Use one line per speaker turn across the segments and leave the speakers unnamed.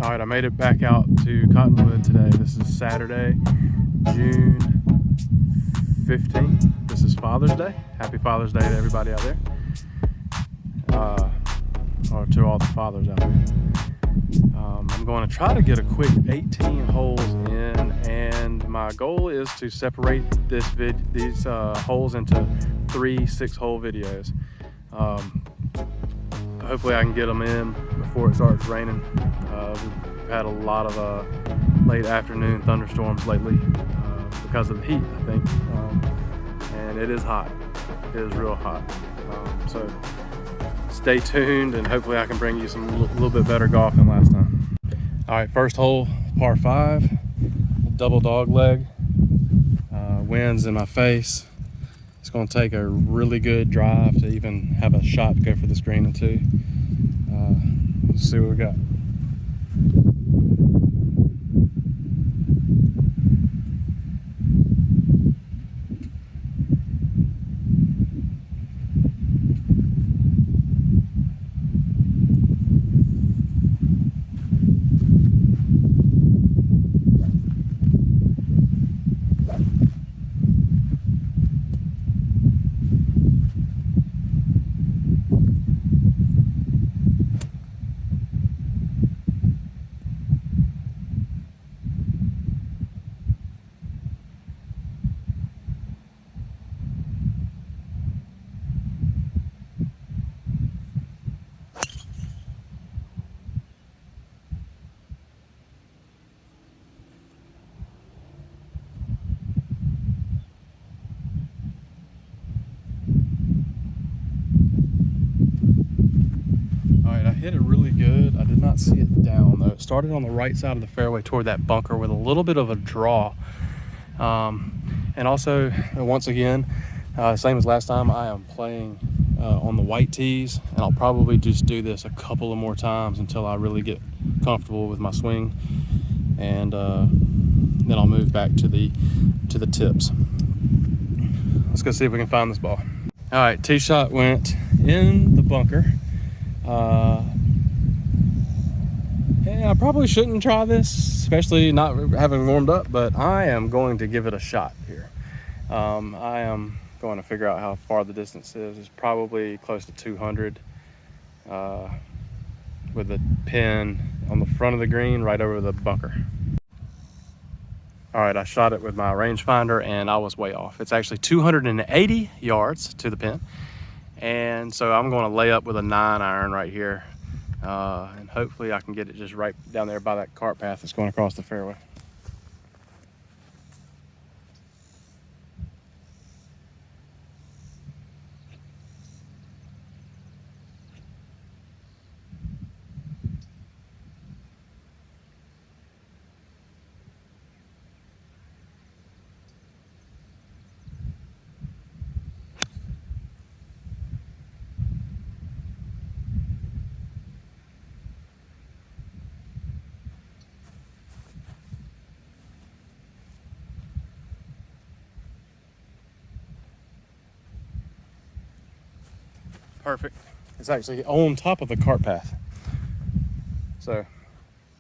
All right, I made it back out to Cottonwood today. This is Saturday, June 15th. This is Father's Day. Happy Father's Day to everybody out there. Or to all the fathers out there. I'm going to try to get a quick 18 holes in, and my goal is to separate these holes into 3 6-hole videos. Hopefully I can get them in before it starts raining. We've had a lot of late afternoon thunderstorms lately because of the heat, I think, and it is hot. It is real hot. So stay tuned, and hopefully I can bring you some little bit better golf than last time. All right, first hole, par 5, double dog leg. Wind's in my face. It's going to take a really good drive to even have a shot to go for this green in 2. Let's see what we got. Hit it really good. I did not see it down though. It started on the right side of the fairway toward that bunker with a little bit of a draw. And also, once again, same as last time, I am playing on the white tees, and I'll probably just do this a couple of more times until I really get comfortable with my swing, and then I'll move back to the tips. Let's go see if we can find this ball. All right, tee shot went in the bunker. And I probably shouldn't try this, especially not having warmed up, but I am going to give it a shot here. I am going to figure out how far the distance is. It's probably close to 200 with a pin on the front of the green right over the bunker. All right, I shot it with my rangefinder and I was way off. It's actually 280 yards to the pin. And so I'm going to lay up with a 9-iron right here. And hopefully I can get it just right down there by that cart path that's going across the fairway. Perfect. It's actually on top of the cart path, so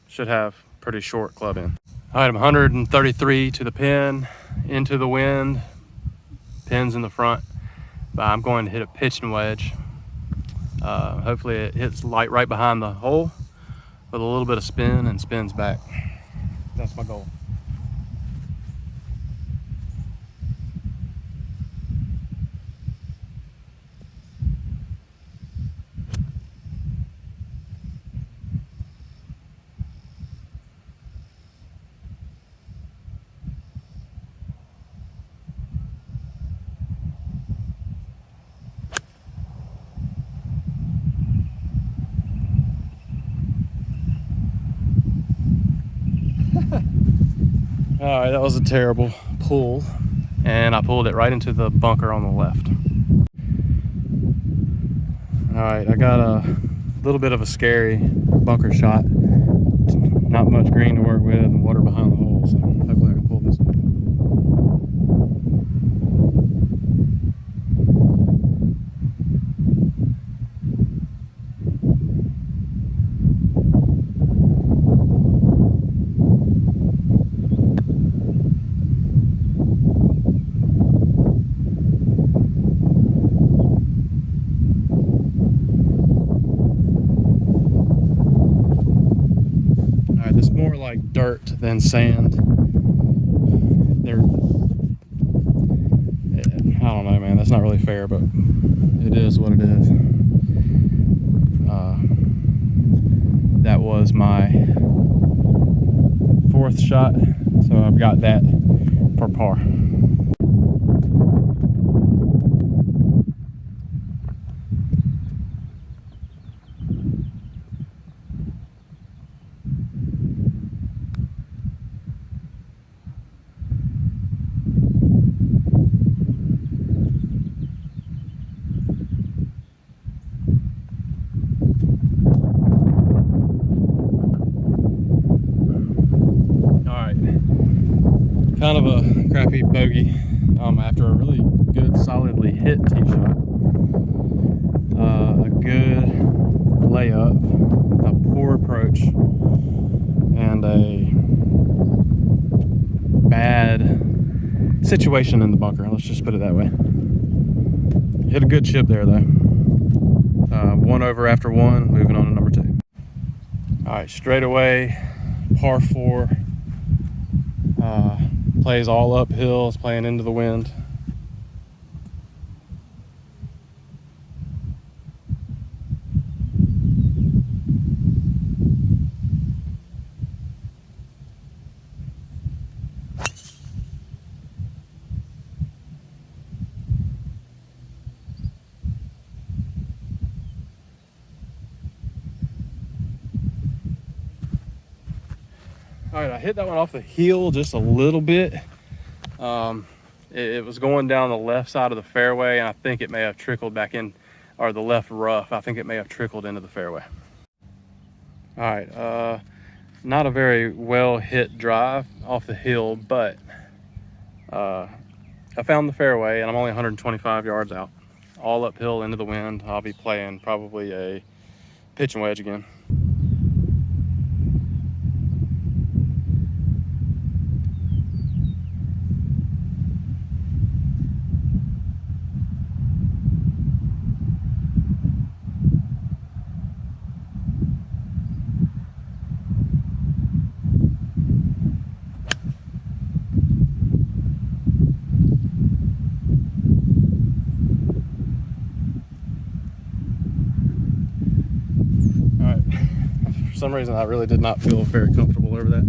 should have pretty short club in. All right, I'm 133 to the pin, into the wind, pins in the front, but I'm going to hit a pitching wedge. Hopefully it hits right behind the hole with a little bit of spin and spins back. That's my goal. All right, that was a terrible pull, and I pulled it right into the bunker on the left. All right, I got a little bit of a scary bunker shot. Not much green to work with and water behind the hole, so hopefully I can pull this one. dirt than sand. I don't know, man. That's not really fair, but it is what it is. That was my 4th shot, so I've got that for par. Kind of a crappy bogey after a really good, solidly hit tee shot. A good layup, a poor approach, and a bad situation in the bunker. Let's just put it that way. Hit a good chip there, though. 1 over after 1, moving on to number 2. All right, straight away, par 4. Plays all uphill, it's playing into the wind. All right, I hit that one off the heel just a little bit. It was going down the left side of the fairway, and I think it may have trickled back in, or the left rough. I think it may have trickled into the fairway. All right, not a very well hit drive off the hill, but I found the fairway, and I'm only 125 yards out. All uphill into the wind. I'll be playing probably a pitch and wedge again. For some reason, I really did not feel very comfortable over that.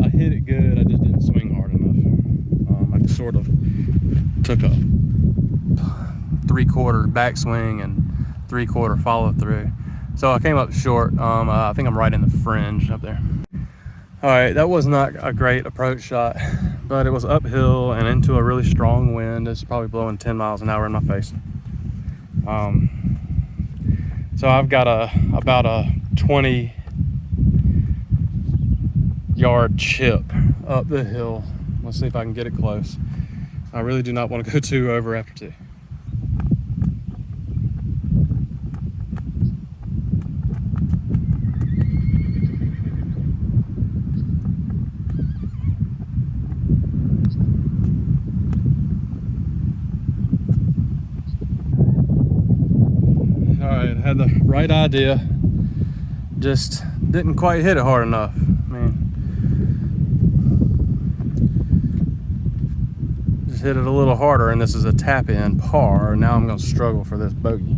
I hit it good, I just didn't swing hard enough. I sort of took a 3/4 backswing and 3/4 follow through. So I came up short. I think I'm right in the fringe up there. All right, that was not a great approach shot, but it was uphill and into a really strong wind. It's probably blowing 10 miles an hour in my face. So I've got about a 20-yard chip up the hill. Let's see if I can get it close. I really do not want to go 2 over after 2. All right, had the right idea, just didn't quite hit it hard enough. I mean, just hit it a little harder, and this is a tap in par. Now I'm going to struggle for this bogey.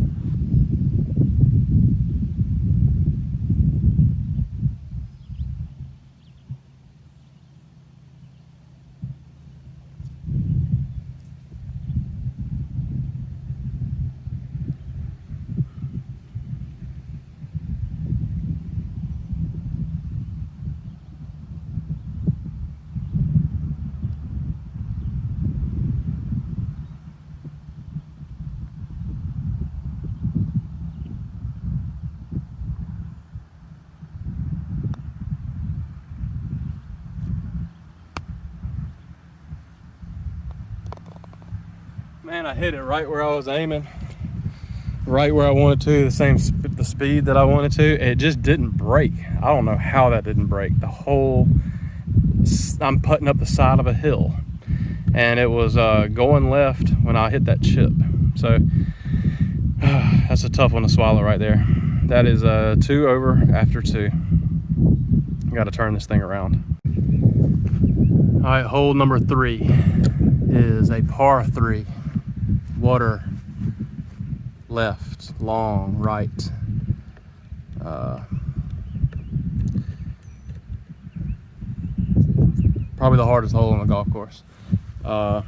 Man, I hit it right where I was aiming, right where I wanted to, the speed that I wanted to. It just didn't break. I don't know how that didn't break. I'm putting up the side of a hill, and it was going left when I hit that chip. So that's a tough one to swallow right there. That is 2 over after 2. I got to turn this thing around. All right, hole number 3 is a par 3. Water left, long, right. Probably the hardest hole on the golf course. I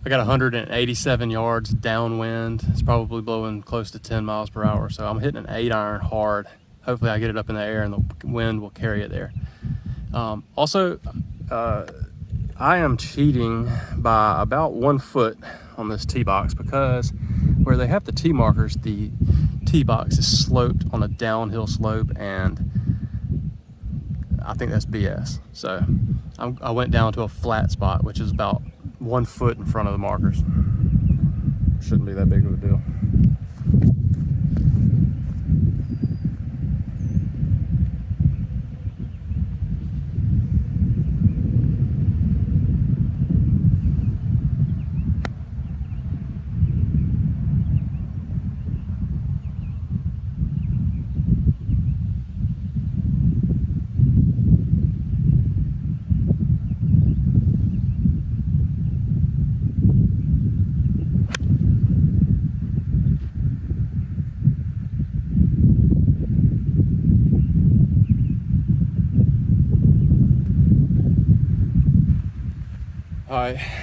got 187 yards downwind. It's probably blowing close to 10 miles per hour. So I'm hitting an 8-iron hard. Hopefully I get it up in the air and the wind will carry it there. Also, I am cheating by about 1 foot on this tee box because where they have the tee markers, the tee box is sloped on a downhill slope, and I think that's BS. So I went down to a flat spot, which is about 1 foot in front of the markers. Shouldn't be that big of a deal.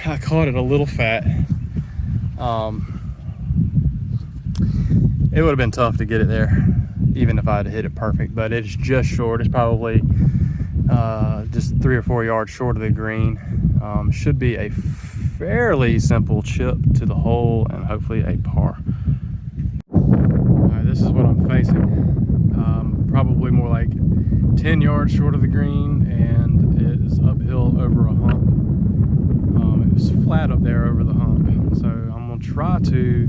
I caught it a little fat. It would have been tough to get it there, even if I had hit it perfect, but it's just short. It's probably just 3 or 4 yards short of the green. Should be a fairly simple chip to the hole and hopefully a par. All right, this is what I'm facing. Probably more like 10 yards short of the green, and it is uphill over a hump. It was flat up there over the hump, so I'm gonna try to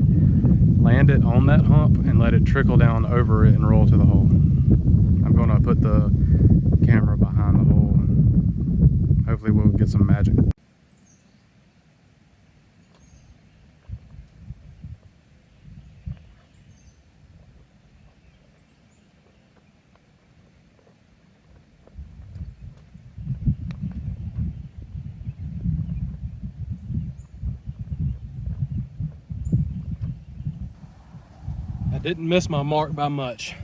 land it on that hump and let it trickle down over it and roll to the hole. I'm gonna put the camera behind the hole and hopefully we'll get some magic. I didn't miss my mark by much.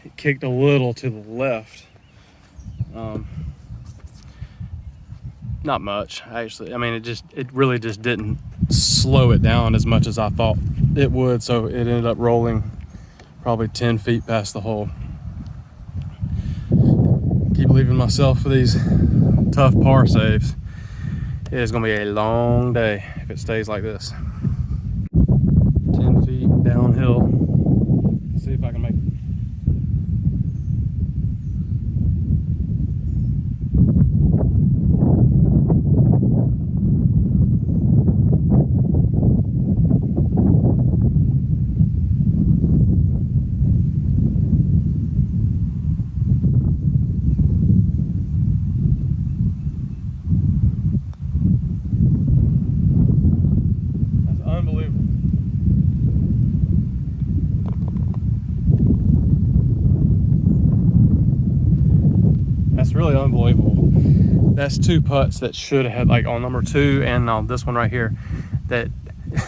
It kicked a little to the left. Not much, actually. I mean, it really just didn't slow it down as much as I thought it would, so it ended up rolling probably 10 feet past the hole. Keep leaving myself for these tough par saves. It is gonna be a long day if it stays like this. 10 feet downhill. See if I can make it. Really unbelievable. That's 2 putts that should have, like on number 2 and on this one right here, that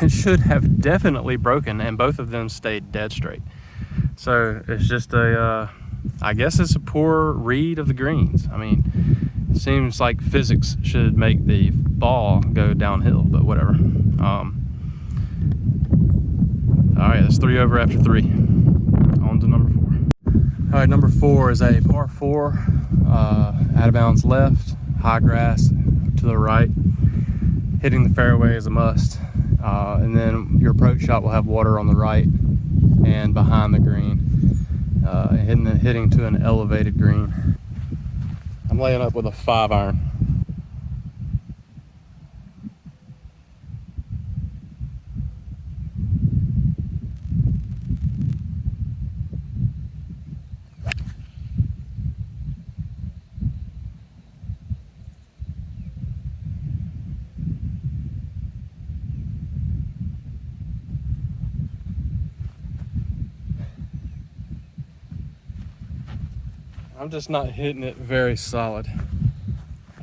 should have definitely broken, and both of them stayed dead straight. So it's just a I guess it's a poor read of the greens. I mean, it seems like physics should make the ball go downhill, but whatever. All right, that's 3 over after 3. On to number 4. All right, number 4 is a par 4, out of bounds left, high grass to the right. Hitting the fairway is a must, and then your approach shot will have water on the right and behind the green, hitting to an elevated green. I'm laying up with a 5-iron. I'm just not hitting it very solid.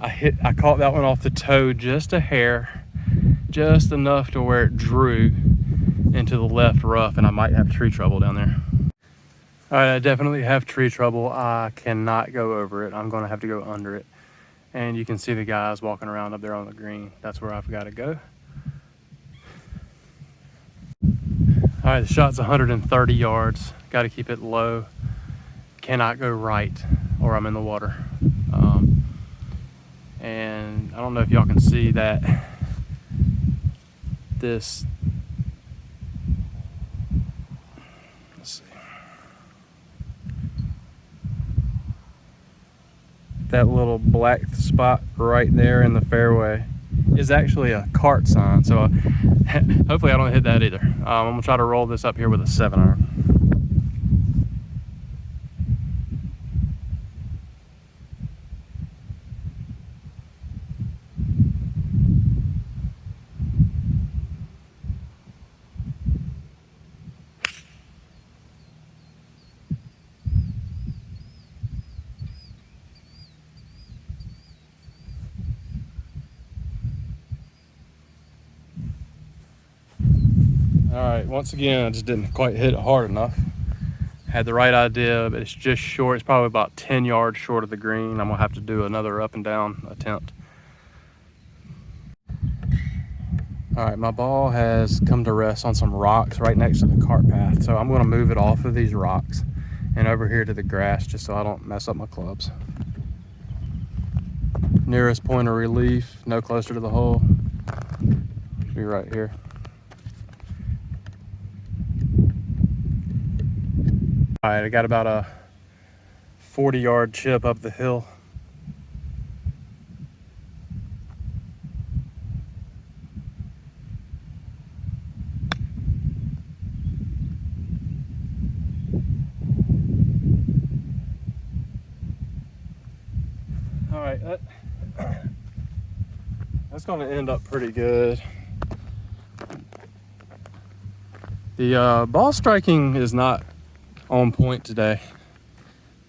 I caught that one off the toe just a hair, just enough to where it drew into the left rough, and I might have tree trouble down there. All right, I definitely have tree trouble. I cannot go over it. I'm gonna have to go under it. And you can see the guys walking around up there on the green. That's where I've gotta go. All right, the shot's 130 yards. Gotta keep it low. Cannot go right or I'm in the water. And I don't know if y'all can see that let's see. That little black spot right there in the fairway is actually a cart sign. So hopefully I don't hit that either. I'm gonna try to roll this up here with a 7-iron. All right, once again, I just didn't quite hit it hard enough. Had the right idea, but it's just short. It's probably about 10 yards short of the green. I'm gonna have to do another up and down attempt. All right, my ball has come to rest on some rocks right next to the cart path. So I'm gonna move it off of these rocks and over here to the grass just so I don't mess up my clubs. Nearest point of relief, no closer to the hole, should be right here. All right, I got about a 40-yard chip up the hill. All right, that's gonna end up pretty good. The ball striking is not on point today.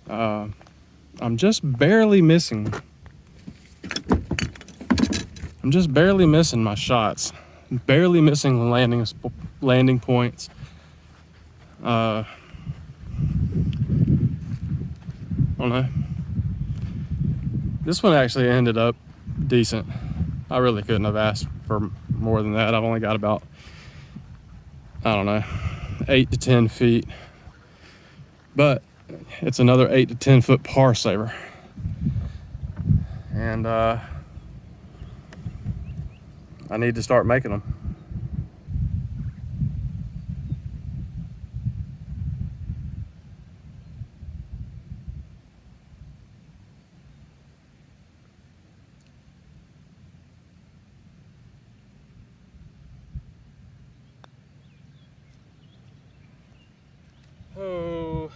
I'm just barely missing. I'm just barely missing my shots. Barely missing landing points. I don't know. This one actually ended up decent. I really couldn't have asked for more than that. I've only got about, I don't know, 8 to 10 feet. But it's another 8 to 10 foot par saver. And I need to start making them. Oh,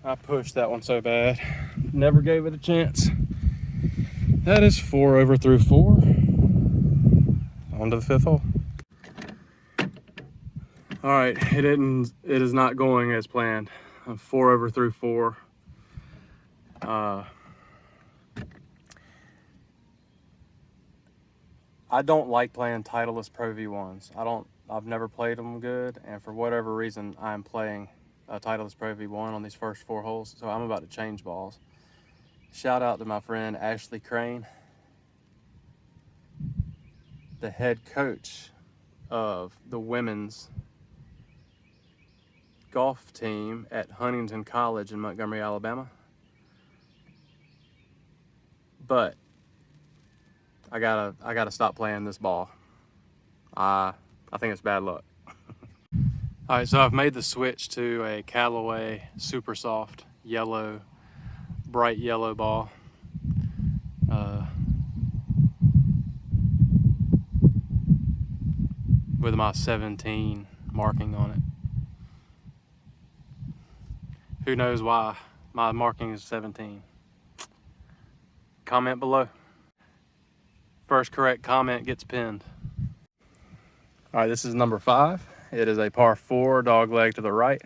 I pushed that one so bad. Never gave it a chance. That is 4 over through 4. On to the 5th hole. All right, it is not going as planned. 4 over through 4. I don't like playing Titleist Pro V1s. I've never played them good, and for whatever reason, I'm playing a Titleist Pro V1 on these first 4 holes, so I'm about to change balls. Shout out to my friend Ashley Crane, the head coach of the women's golf team at Huntington College in Montgomery, Alabama. But I gotta stop playing this ball. I think it's bad luck. All right, so I've made the switch to a Callaway super soft yellow, bright yellow ball. With my 17 marking on it. Who knows why my marking is 17? Comment below. First correct comment gets pinned. All right, this is number 5. It is a par 4, dog leg to the right.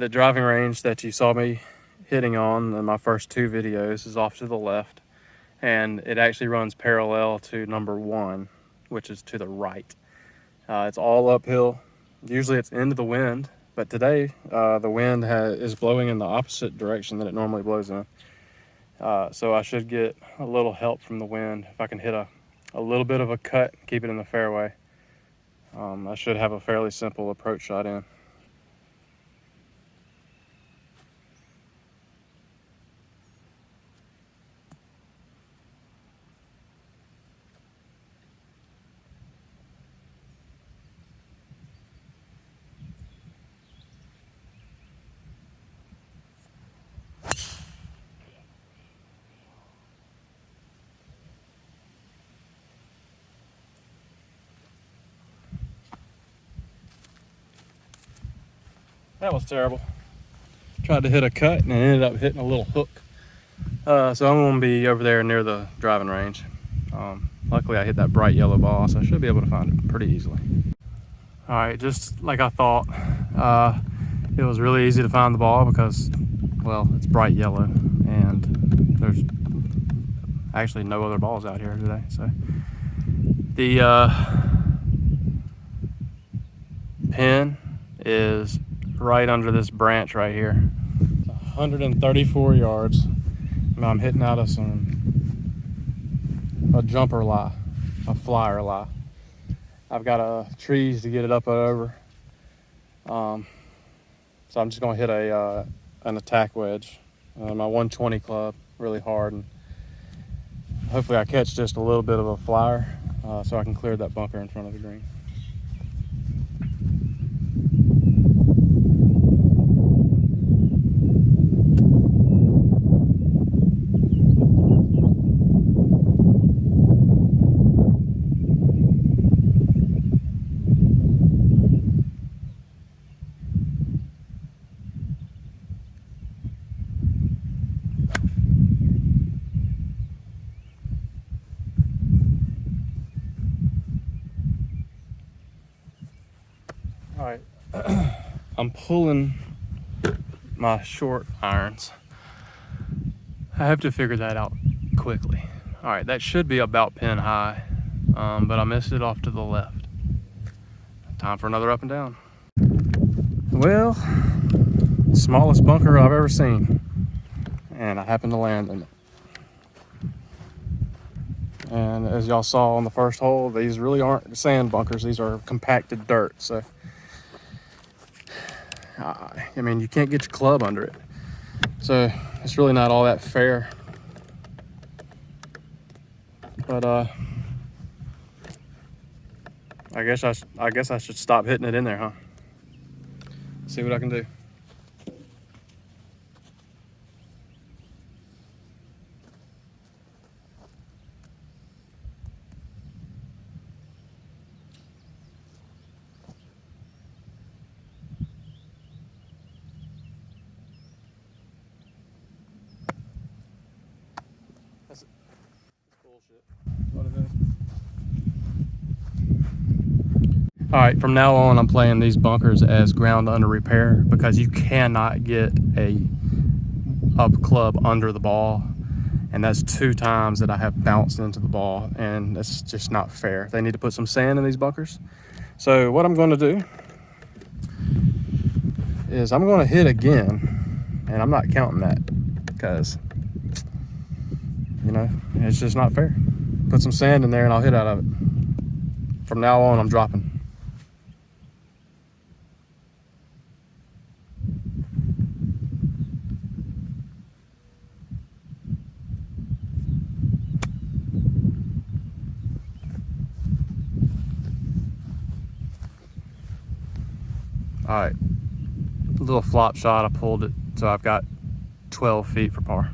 The driving range that you saw me hitting on in my first 2 videos is off to the left, and it actually runs parallel to number 1, which is to the right. It's all uphill. Usually it's into the wind, but today the wind is blowing in the opposite direction that it normally blows in. So I should get a little help from the wind. If I can hit a little bit of a cut, keep it in the fairway, I should have a fairly simple approach shot in. That was terrible. Tried to hit a cut and ended up hitting a little hook. So I'm gonna be over there near the driving range. Luckily I hit that bright yellow ball, so I should be able to find it pretty easily. All right, just like I thought, it was really easy to find the ball because, well, it's bright yellow and there's actually no other balls out here today. So the pin is right under this branch right here. 134 yards. I'm hitting out of a jumper lie, a flyer lie. I've got trees to get it up and over. So I'm just gonna hit an attack wedge, my 120 club, really hard, and hopefully I catch just a little bit of a flyer so I can clear that bunker in front of the green. All right, I'm pulling my short irons. I have to figure that out quickly. All right, that should be about pin high, but I missed it off to the left. Time for another up and down. Well, smallest bunker I've ever seen, and I happened to land in it. And as y'all saw on the first hole, these really aren't sand bunkers, these are compacted dirt. So I mean, you can't get your club under it, so it's really not all that fair. But I guess I should stop hitting it in there, huh? See what I can do. That's bullshit. What it is. All right, from now on, I'm playing these bunkers as ground under repair because you cannot get a up club under the ball, and that's 2 times that I have bounced into the ball, and that's just not fair. They need to put some sand in these bunkers. So what I'm going to do is I'm going to hit again, and I'm not counting that because, you know, it's just not fair. Put some sand in there and I'll hit out of it. From now on, I'm dropping. All right, a little flop shot, I pulled it, so I've got 12 feet for par.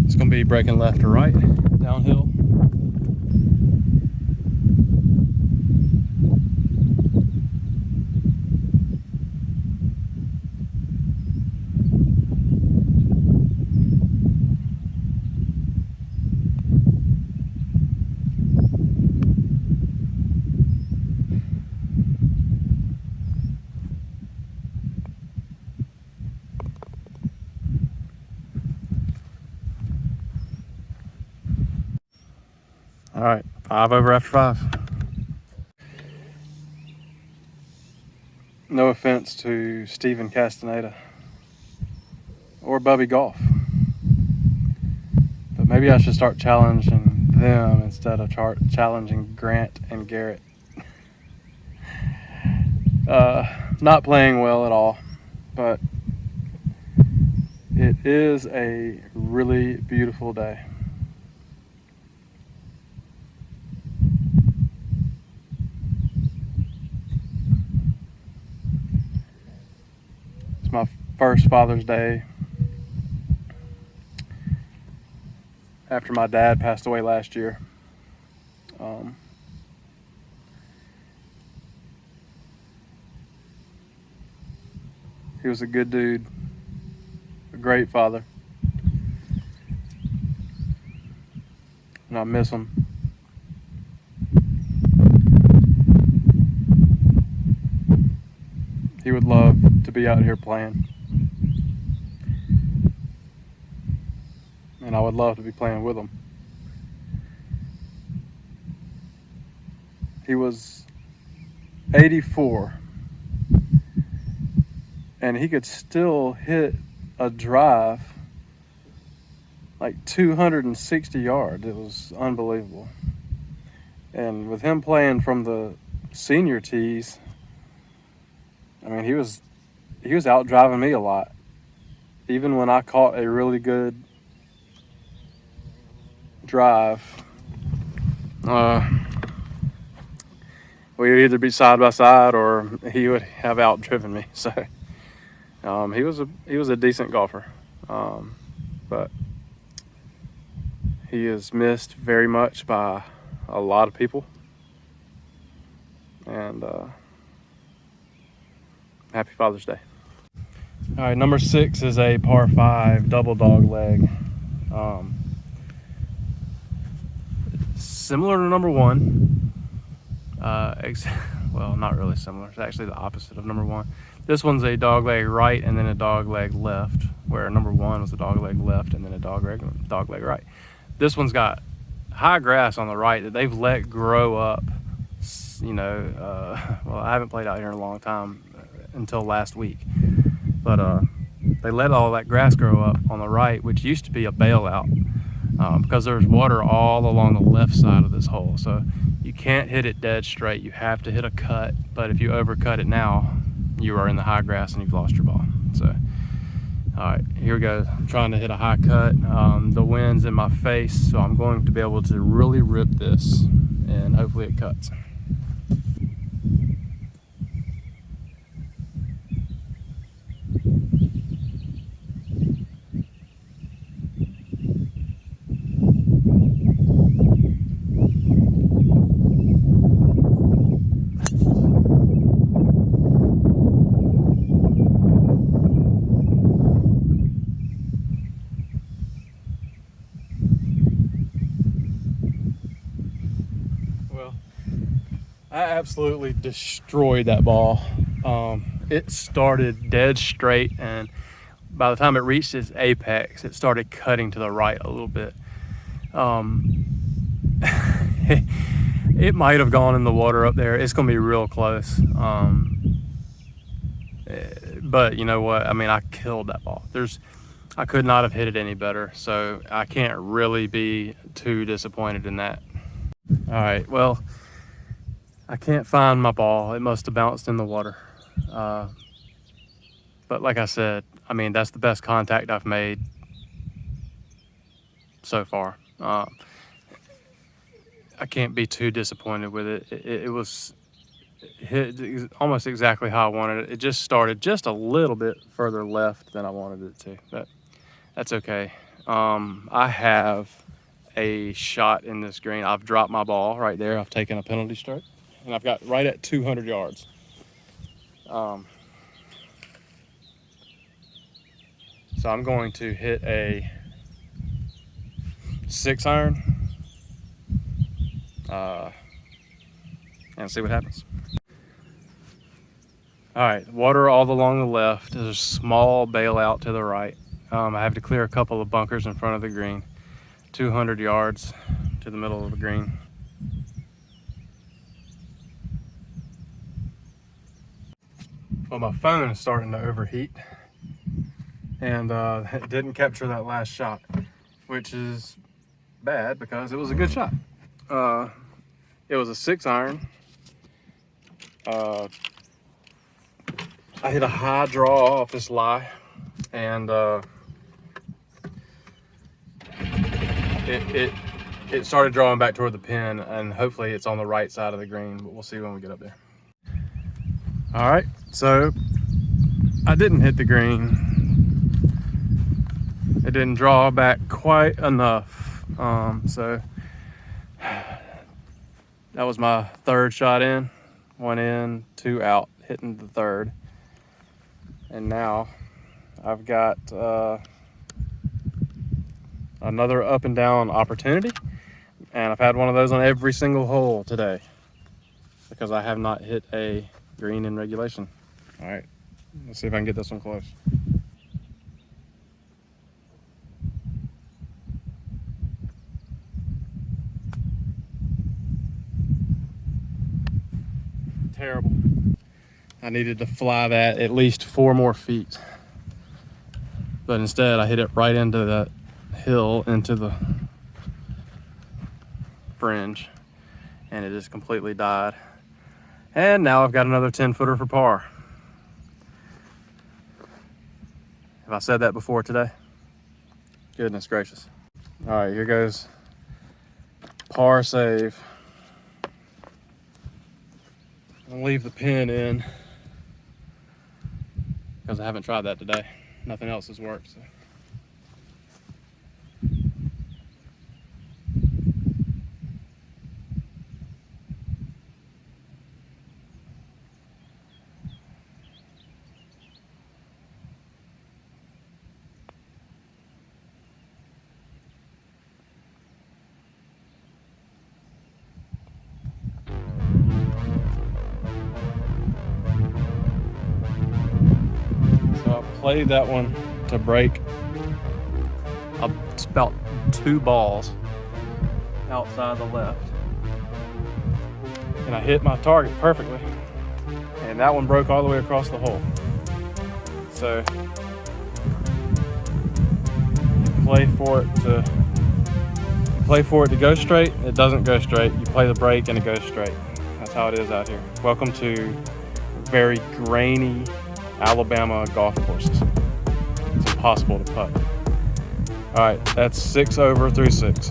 It's gonna be breaking left or right, downhill. All right, 5 over after 5. No offense to Steven Castaneda or Bubby Golf, but maybe I should start challenging them instead of challenging Grant and Garrett. Not playing well at all, but it is a really beautiful day. It's my first Father's Day after my dad passed away last year. He was a good dude, a great father, and I miss him. He would love to be out here playing, and I would love to be playing with him. He was 84, and he could still hit a drive like 260 yards. It was unbelievable. And with him playing from the senior tees, I mean, he was out driving me a lot. Even when I caught a really good drive, we would either be side by side or he would have outdriven me. So he was a decent golfer, but he is missed very much by a lot of people. And happy Father's Day. All right, number 6 is a par 5 double dog leg. Similar to number 1. Well, not really similar. It's actually the opposite of number 1. This one's a dog leg right and then a dog leg left, where number 1 was a dog leg left and then a dog leg right. This one's got high grass on the right that they've let grow up. Well, I haven't played out here in a long time, until last week, but they let all that grass grow up on the right, which used to be a bailout, because there's water all along the left side of this hole. So you can't hit it dead straight. You have to hit a cut, but if you overcut it now, you are in the high grass and you've lost your ball. So, all right, here we go. I'm trying to hit a high cut. The wind's in my face, so I'm going to be able to really rip this, and hopefully it cuts. I absolutely destroyed that ball. It started dead straight, and by the time it reached its apex, it started cutting to the right a little bit. It might have gone in the water up there. It's going to be real close. But you know what? I mean, I killed that ball. I could not have hit it any better, so I can't really be too disappointed in that. All right, well, I can't find my ball. It must have bounced in the water. But like I said, I mean, that's the best contact I've made so far. I can't be too disappointed with it. It was hit almost exactly how I wanted it. It just started just a little bit further left than I wanted it to, but that's okay. I have a shot in this green. I've dropped my ball right there. I've taken a penalty stroke, and I've got right at 200 yards. So I'm going to hit a 6-iron and see what happens. All right, water all along the left. There's a small bailout to the right. I have to clear a couple of bunkers in front of the green. 200 yards to the middle of the green. Well, my phone is starting to overheat, and it didn't capture that last shot, which is bad because it was a good shot. It was a 6-iron. I hit a high draw off this lie, and it started drawing back toward the pin, and hopefully it's on the right side of the green, but we'll see when we get up there. All right, so I didn't hit the green. It didn't draw back quite enough. So that was my third shot in. 1 in, 2 out, hitting the third. And now I've got another up and down opportunity. And I've had one of those on every single hole today because I have not hit a green in regulation. All right, let's see if I can get this one close. Terrible. I needed to fly that at least 4 more feet. But instead I hit it right into that hill, into the fringe, and it just completely died. And now I've got another 10-footer for par. Have I said that before today? Goodness gracious. All right, here goes par save. I'll leave the pin in because I haven't tried that today. Nothing else has worked. So. Played that one to break about 2 balls outside the left, and I hit my target perfectly, and that one broke all the way across the hole. So you play for it to go straight. It doesn't go straight. You play the break and it goes straight. That's how it is out here. Welcome to very grainy Alabama golf courses. It's impossible to putt. All right, that's 6 over through 6.